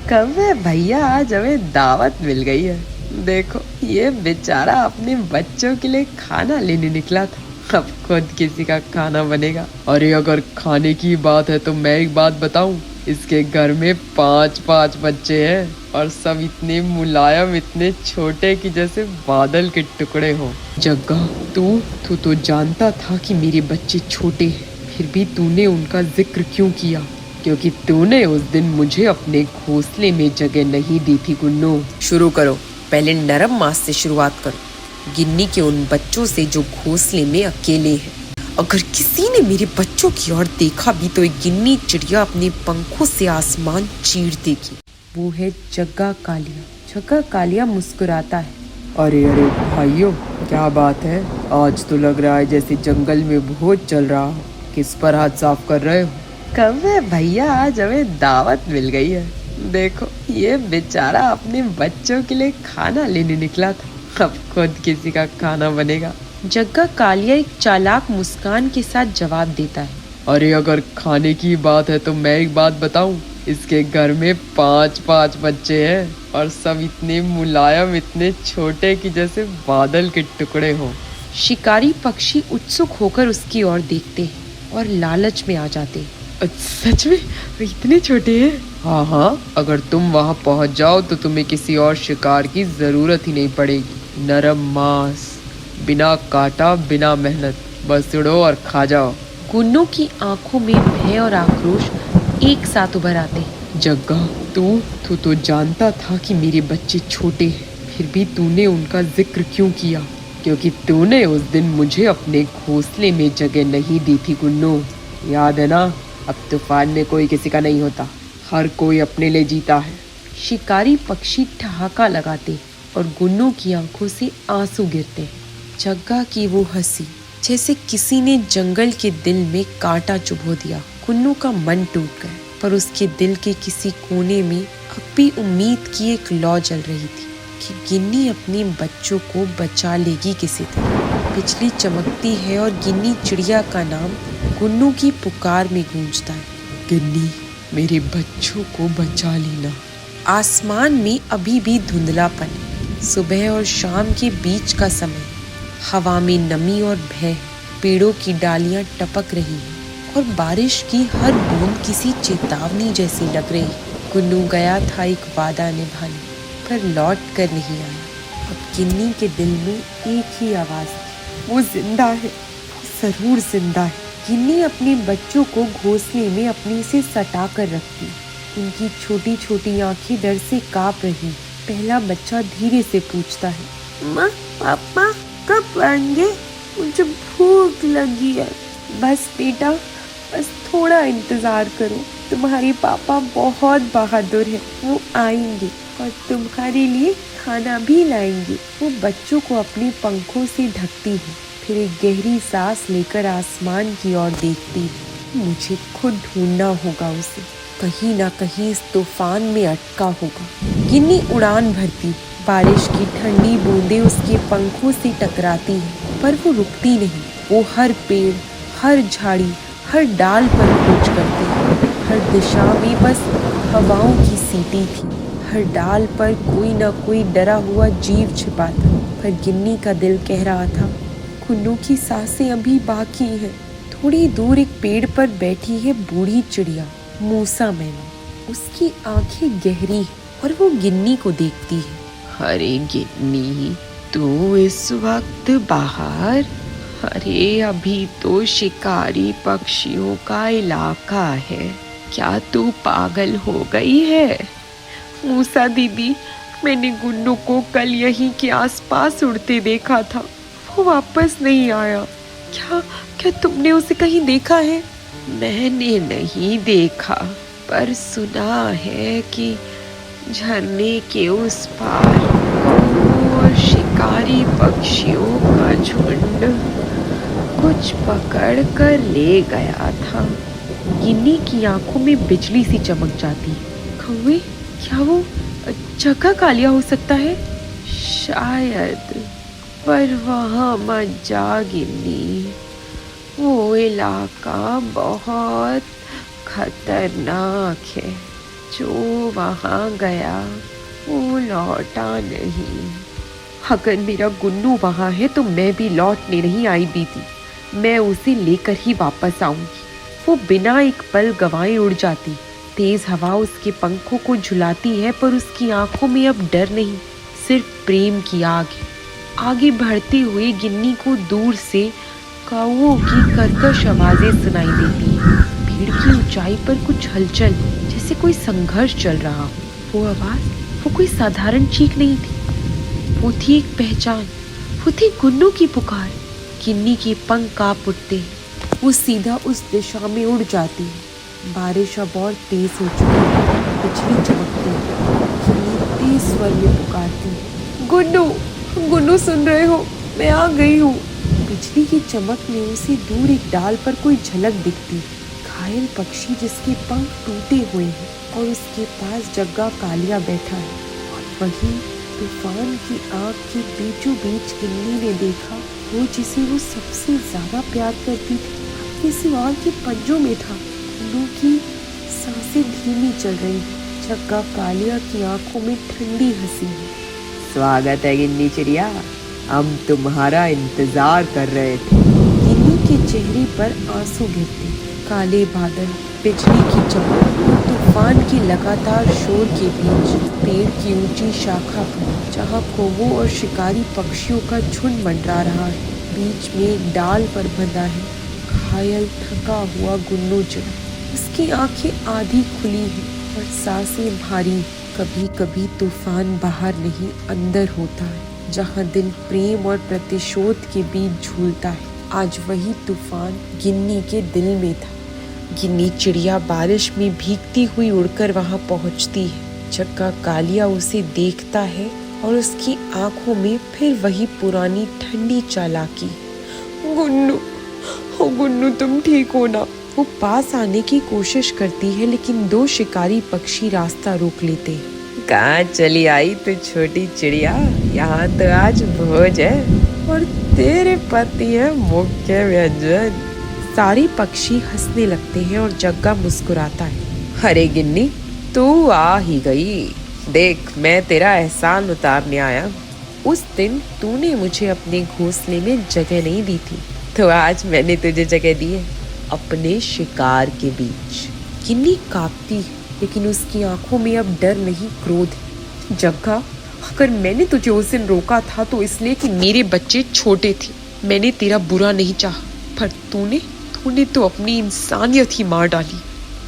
कब है भैया, आज हमें दावत मिल गई है। देखो ये बेचारा अपने बच्चों के लिए खाना लेने निकला था, अब खुद किसी का खाना बनेगा। अरे अगर खाने की बात है तो मैं एक बात बताऊं, इसके घर में 5-5 बच्चे हैं और सब इतने मुलायम, इतने छोटे कि जैसे बादल के टुकड़े हो। जग्गा, तू तो जानता था कि मेरे बच्चे छोटे हैं, फिर भी तूने उनका जिक्र क्यों किया? क्योंकि तूने उस दिन मुझे अपने घोंसले में जगह नहीं दी थी गुन्नू। शुरू करो, पहले नरम मांस से शुरुआत करो, गिन्नी के उन बच्चों से जो घोंसले में अकेले हैं। अगर किसी ने मेरे बच्चों की ओर देखा भी तो एक गिन्नी चिड़िया अपने पंखों से आसमान चीर देगी। वो है जग्गा कालिया। जग्गा कालिया मुस्कुराता है। अरे अरे भाइयों, क्या बात है? आज तो लग रहा है जैसे जंगल में भोज चल रहा हो। किस पर हाथ साफ कर रहे हो? कब है भैया, आज हमें दावत मिल गई है। देखो ये बेचारा अपने बच्चों के लिए खाना लेने निकला था, अब खुद किसी का खाना बनेगा। जग्गा कालिया एक चालाक मुस्कान के साथ जवाब देता है। अरे अगर खाने की बात है तो मैं एक बात बताऊं, इसके घर में 5-5 बच्चे हैं और सब इतने मुलायम, इतने छोटे कि जैसे बादल के टुकड़े हो। शिकारी पक्षी उत्सुक होकर उसकी ओर देखते हैं और लालच में आ जाते हैं। सच में इतने छोटे हैं? हाँ, अगर तुम वहाँ पहुँच जाओ तो तुम्हें किसी और शिकार की जरूरत ही नहीं पड़ेगी। नरम मांस, बिना काटा, बिना मेहनत, बस उड़ो और खा जाओ। गुन्नू की आंखों में भय और आक्रोश एक साथ उभर आते हैं। जग्गा, तू तो जानता था कि मेरे बच्चे छोटे हैं, फिर भी तूने उनका जिक्र क्यों किया? क्योंकि तूने उस दिन मुझे अपने घोंसले में जगह नहीं दी थी गुन्नू, याद है ना? अब तूफान में कोई किसी का नहीं होता, हर कोई अपने लिए जीता है। शिकारी पक्षी ठहाका लगाते और गुन्नू की आंखों से आंसू गिरते हैं। जग्गा की वो हंसी जैसे किसी ने जंगल के दिल में कांटा चुभो दिया। गुन्नू का मन टूट गया, पर उसके दिल के किसी कोने में अब भी उम्मीद की एक लौ जल रही थी कि गिन्नी अपने बच्चों को बचा लेगी किसी दिन। बिजली चमकती है और गिन्नी चिड़िया का नाम गुन्नू की पुकार में गूंजता है। गिन्नी, मेरे बच्चों को बचा लेना। आसमान में अभी भी धुंधलापन है, सुबह और शाम के बीच का समय। हवा में नमी और भय, पेड़ों की डालियां टपक रही हैं और बारिश की हर बूंद किसी चेतावनी जैसी लग रही। गुन्नू गया था एक वादा निभाने, पर लौट कर नहीं आया। अब गिन्नी के दिल में एक ही आवाज थी, वो जिंदा है, वो जरूर जिंदा है। गिन्नी अपने बच्चों को घोंसले में अपने से सटा कर रखती। उनकी छोटी छोटी आंखें डर से कांप रही। पहला बच्चा धीरे से पूछता है, माँ, पापा कब आएंगे? मुझे भूख लगी है। बस बेटा, बस थोड़ा इंतजार करो, तुम्हारे पापा बहुत बहादुर हैं, वो आएंगे और तुम्हारे लिए खाना भी लाएंगे। वो बच्चों को अपने पंखों से ढकती है, फिर एक गहरी सांस लेकर आसमान की ओर देखती है। मुझे खुद ढूंढना होगा उसे, कहीं ना कहीं इस तूफान में अटका होगा। गिन्नी उड़ान भरती, बारिश की ठंडी बूंदें उसके पंखों से टकराती हैं, पर वो रुकती नहीं। वो हर पेड़, हर झाड़ी, हर डाल पर खोज करती है। हर दिशा में बस हवाओं की सीटी थी। हर डाल पर कोई ना कोई डरा हुआ जीव छिपा था, पर गिन्नी का दिल कह रहा था, गुन्नू की सांसें अभी बाकी हैं। थोड़ी दूर एक पेड़ पर बैठी है बूढ़ी चिड़िया, मूसा मैना। उसकी आंखें गहरी और वो गिन्नी को देखती है। अरे गिन्नी, तू इस वक्त बाहर? अरे अभी तो शिकारी पक्षियों का इलाका है, क्या तू पागल हो गई है? मूसा दीदी, मैंने गुन्नू को कल यहीं के आसपास उड़ते देखा था, वो वापस नहीं आया। क्या तुमने उसे कहीं देखा है? मैंने नहीं देखा, पर सुना है कि झरने के उस पार और शिकारी पक्षियों का झुंड कुछ पकड़ कर ले गया था। गिन्नी की आंखों में बिजली सी चमक जाती। कौवे, क्या वो जग्गा कालिया हो सकता है? शायद, पर वहाँ मत जा गिन्नी, वो इलाका बहुत खतरनाक है। जो वहाँ गया वो लौटा नहीं। अगर मेरा गुन्नू वहाँ है तो मैं भी लौटने नहीं आई बीती। मैं उसे लेकर ही वापस आऊंगी। वो बिना एक पल गंवाए उड़ जाती। तेज हवा उसके पंखों को झुलाती है, पर उसकी आंखों में अब डर नहीं, सिर्फ प्रेम की आग है। आगे बढ़ते हुए गिन्नी को दूर से काऊ की कर्कश आवाजें सुनाई देती हैं। भीड़ की ऊंचाई पर कुछ हलचल, जैसे कोई संघर्ष चल रहा हो। वो आवाज, वो कोई साधारण चीख नहीं थी, वो थी एक पहचान। वो थी गुन्नू की पुकार। गिन्नी के पंख कांप उठते हैं। वो सीधा उस दिशा में उड़ जाती है। बारिश अब और तेज हो चुकी है। बिजली चमकती है। गिन्नी तेज स्वर में पुकारती है, गुन्नू, गुन्नू सुन रहे हो? मैं आ गई हूँ। बिजली की चमक में उसे दूर एक डाल पर कोई झलक दिखती। घायल पक्षी जिसके पंख टूटे हुए हैं, और उसके पास जग्गा कालिया बैठा है। और वहीं तूफान की आग के बीचों बीच गिन्नी ने देखा वो जिसे वो सबसे ज्यादा प्यार करती थी, अपने सिवा के पंजों में था। गुन्नू की सांसें धीमी चल रही हैं। जग्गा कालिया की आंखों में ठंडी हंसी है। स्वागत है गिन्नी चिड़िया, हम तुम्हारा इंतजार कर रहे थे। गिन्नी के चेहरे पर आंसू गिरते। काले बादल, बिजली की चमक, तूफान की लगातार शोर के बीच पेड़ की ऊंची शाखा पर जहाँ कौवों और शिकारी पक्षियों का झुंड मंडरा रहा है, बीच में एक डाल पर बंधा है घायल थका हुआ गुन्नू चिड़ा। उसकी आंखें आधी खुली हैं और सांसें भारी। कभी कभी तूफान बाहर नहीं अंदर होता है, जहाँ दिल प्रेम और प्रतिशोध के बीच झूलता है। आज वही तूफान गिन्नी के दिल में था। गिन्नी चिड़िया बारिश में भीगती हुई उड़कर वहां पहुंचती है। जग्गा कालिया उसे देखता है और उसकी आंखों में फिर वही पुरानी ठंडी चालाकी। गुन्नू, ओ गुन्नू, तुम ठीक हो ना? वो पास आने की कोशिश करती है, लेकिन दो शिकारी पक्षी रास्ता रोक लेते हैं। कहाँ चली आई तू छोटी चिड़िया? यहाँ तो आज भोज है और तेरे पति है मुख्य व्यंजन। सारे पक्षी हंसने लगते हैं और जग्गा मुस्कुराता है। अरे गिन्नी, तू आ ही गई। देख, मैं तेरा एहसान उतारने आया। उस दिन तूने मुझे अपने घोंसले में जगह नहीं दी थी, तो आज मैंने तुझे जगह दी है अपने शिकार के बीच। गिन्नी कांपती है, लेकिन उसकी आंखों में अब डर नहीं, क्रोध। जग्गा, अगर मैंने तुझे उस दिन रोका था तो इसलिए कि मेरे बच्चे छोटे थे। मैंने तेरा बुरा नहीं चाहा, पर तूने तो अपनी इंसानियत ही मार डाली।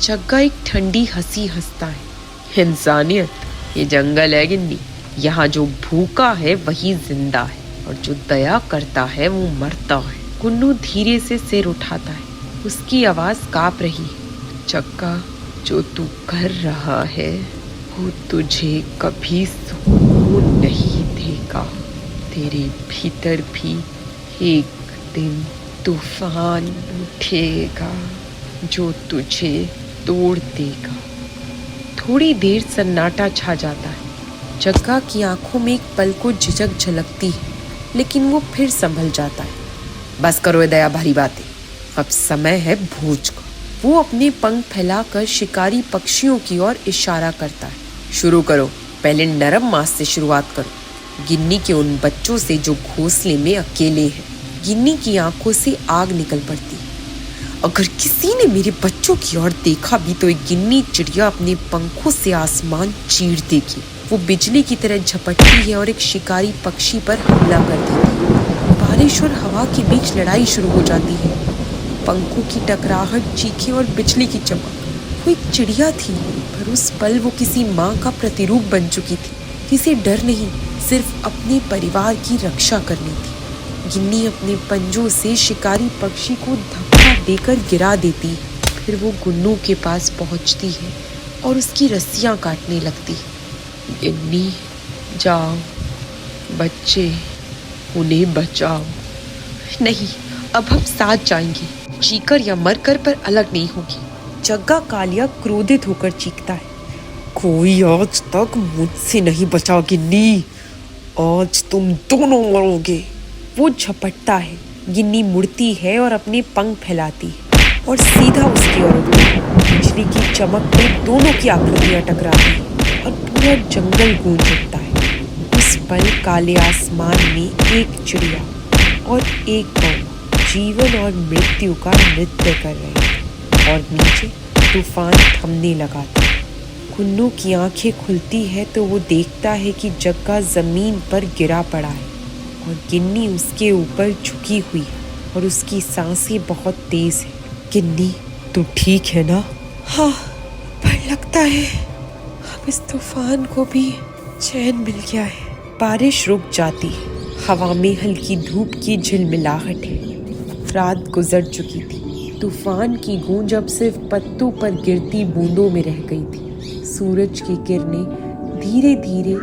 जग्गा एक ठंडी हंसी हंसता है। इंसानियत? ये जंगल है गिन्नी। यहाँ जो भूखा है वही जिंदा है, और जो दया करता है वो मरता है। गुन्नू धीरे से सिर उठाता है। उसकी आवाज कांप रही है। जग्गा, जो तू कर रहा है वो तुझे कभी सुकून नहीं देगा। तेरे भीतर भी एक दिन तूफान उठेगा जो तुझे तोड़ देगा। थोड़ी देर सन्नाटा छा जाता है। जग्गा की आंखों में एक पल को झिझक झलकती है, लेकिन वो फिर संभल जाता है। बस करो ये दया भरी बातें, अब समय है भोज का। वो अपने पंख फैलाकर शिकारी पक्षियों की ओर इशारा करता है। शुरू करो, पहले नरम मांस से शुरुआत करो। गिन्नी के उन बच्चों से जो घोंसले में अकेले हैं। गिन्नी की आंखों से आग निकल पड़ती। अगर किसी ने मेरे बच्चों की ओर देखा भी तो एक गिन्नी चिड़िया अपने पंखों से आसमान चीर देगी। वो बिजली की तरह झपटती है और एक शिकारी पक्षी पर हमला कर देती है। बारिश और हवा के बीच लड़ाई शुरू हो जाती है। पंखों की टकराहट, चीखें और बिजली की चमक। वो एक चिड़िया थी, पर उस पल वो किसी माँ का प्रतिरूप बन चुकी थी। किसी डर नहीं, सिर्फ अपने परिवार की रक्षा करनी थी। गिन्नी अपने पंजों से शिकारी पक्षी को धक्का देकर गिरा देती। फिर वो गुन्नू के पास पहुंचती है और उसकी रस्सियां काटने लगती। गिन्नी, जाओ, बच्चे, उन्हें बचाओ। नहीं, अब हम साथ जाएंगे, जीकर या मरकर पर अलग नहीं होगी। जग्गा कालिया क्रोधित होकर चीखता है। कोई आज तक मुझसे नहीं बचा गिन्नी, आज तुम दोनों मरोगे। वो झपटता है, गिन्नी मुड़ती है और अपने पंख फैलाती है और सीधा उसकी ओर उड़ती है। बिजली की चमक में दोनों की आकृतियां टकराती हैं और पूरा जंगल गूंज उठता है। उस पल काले आसमान में एक चिड़िया और एक कौवा जीवन और मृत्यु का नृत्य कर रहे हैं और नीचे तूफान थमने लगा था। गुन्नू की आंखें खुलती है तो वो देखता है कि जग्गा जमीन पर गिरा पड़ा है और गिन्नी उसके ऊपर झुकी हुई है और उसकी सांसें बहुत तेज है। गिन्नी, तू ठीक है ना? हाँ, पर लगता है अब इस तूफान को भी चैन मिल गया है। बारिश रुक जाती है, हवा में हल्की धूप की झिलमिलाहट है। रात गुजर चुकी थी। तूफान की गूंज अब सिर्फ पत्तों पर गिरती बूंदों में रह गई थी। सूरज की किरणें धीरे धीरे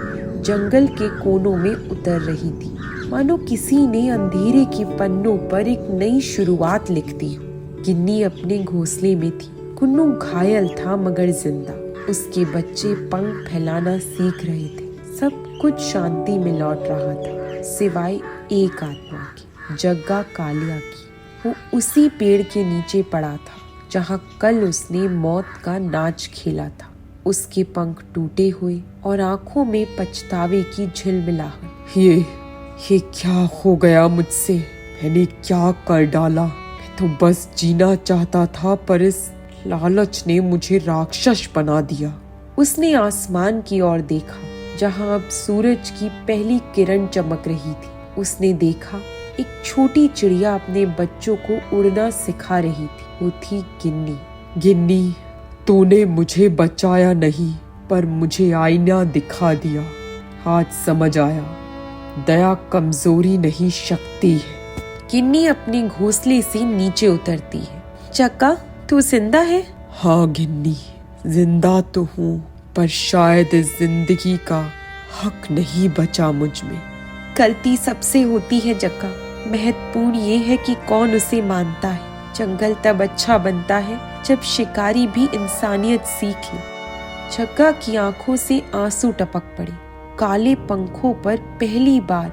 जंगल के कोनों में उतर रही थी, मानो किसी ने अंधेरे के पन्नों पर एक नई शुरुआत लिख दी हो। गिन्नी अपने घोंसले में थी। गुन्नू घायल था मगर जिंदा। उसके बच्चे पंख फैलाना सीख रहे थे। सब कुछ शांति में लौट रहा था, सिवाय एक आत्मा की, जग्गा कालिया की। वो उसी पेड़ के नीचे पड़ा था जहाँ कल उसने मौत का नाच खेला था। उसके पंख टूटे हुए और आंखों में पछतावे की झिलमिलाहट। ये क्या हो गया मुझसे? मैंने क्या कर डाला? मैं तो बस जीना चाहता था, पर इस लालच ने मुझे राक्षस बना दिया। उसने आसमान की ओर देखा जहां अब सूरज की पहली किरण चमक रही थी। उसने देखा एक छोटी चिड़िया अपने बच्चों को उड़ना सिखा रही थी। वो थी गिन्नी। गिन्नी, तूने मुझे बचाया नहीं, पर मुझे आईना दिखा दिया। आज समझ आया, दया कमजोरी नहीं शक्ति है। गिन्नी अपने घोंसले से नीचे उतरती है। जग्गा, तू जिंदा है? हाँ गिन्नी, जिंदा तो हूँ, पर शायद इस जिंदगी का हक नहीं बचा मुझ में। गलती सबसे होती है जग्गा। महत्वपूर्ण ये है कि कौन उसे मानता है। जंगल तब अच्छा बनता है जब शिकारी भी इंसानियत सीख ले। जग्गा की आंखों से आंसू टपक पड़े। काले पंखों पर पहली बार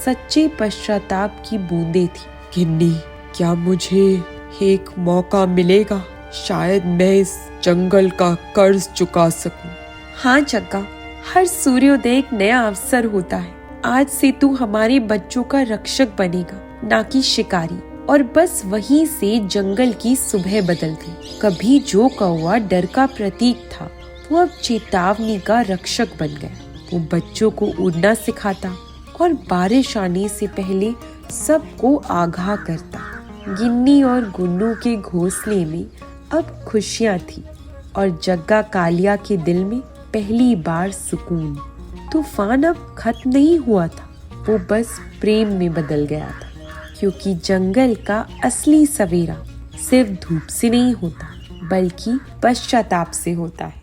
सच्चे पश्चाताप की बूंदें थी। गिन्नी, क्या मुझे एक मौका मिलेगा? शायद मैं इस जंगल का कर्ज चुका सकूं। हाँ जग्गा, हर सूर्योदय एक नया अवसर होता है। आज से तू हमारे बच्चों का रक्षक बनेगा, ना कि शिकारी। और बस वहीं से जंगल की सुबह बदल गई। कभी जो कौवा डर का प्रतीक था, वो अब चेतावनी का रक्षक बन गया। वो बच्चों को उड़ना सिखाता और बारिश आने से पहले सबको आगाह करता। गिन्नी और गुन्नू के घोंसले में अब खुशियां थी और जग्गा कालिया के दिल में पहली बार सुकून। तूफान अब खत्म नहीं हुआ था, वो बस प्रेम में बदल गया था। क्योंकि जंगल का असली सवेरा सिर्फ धूप से नहीं होता, बल्कि पश्चाताप से होता है।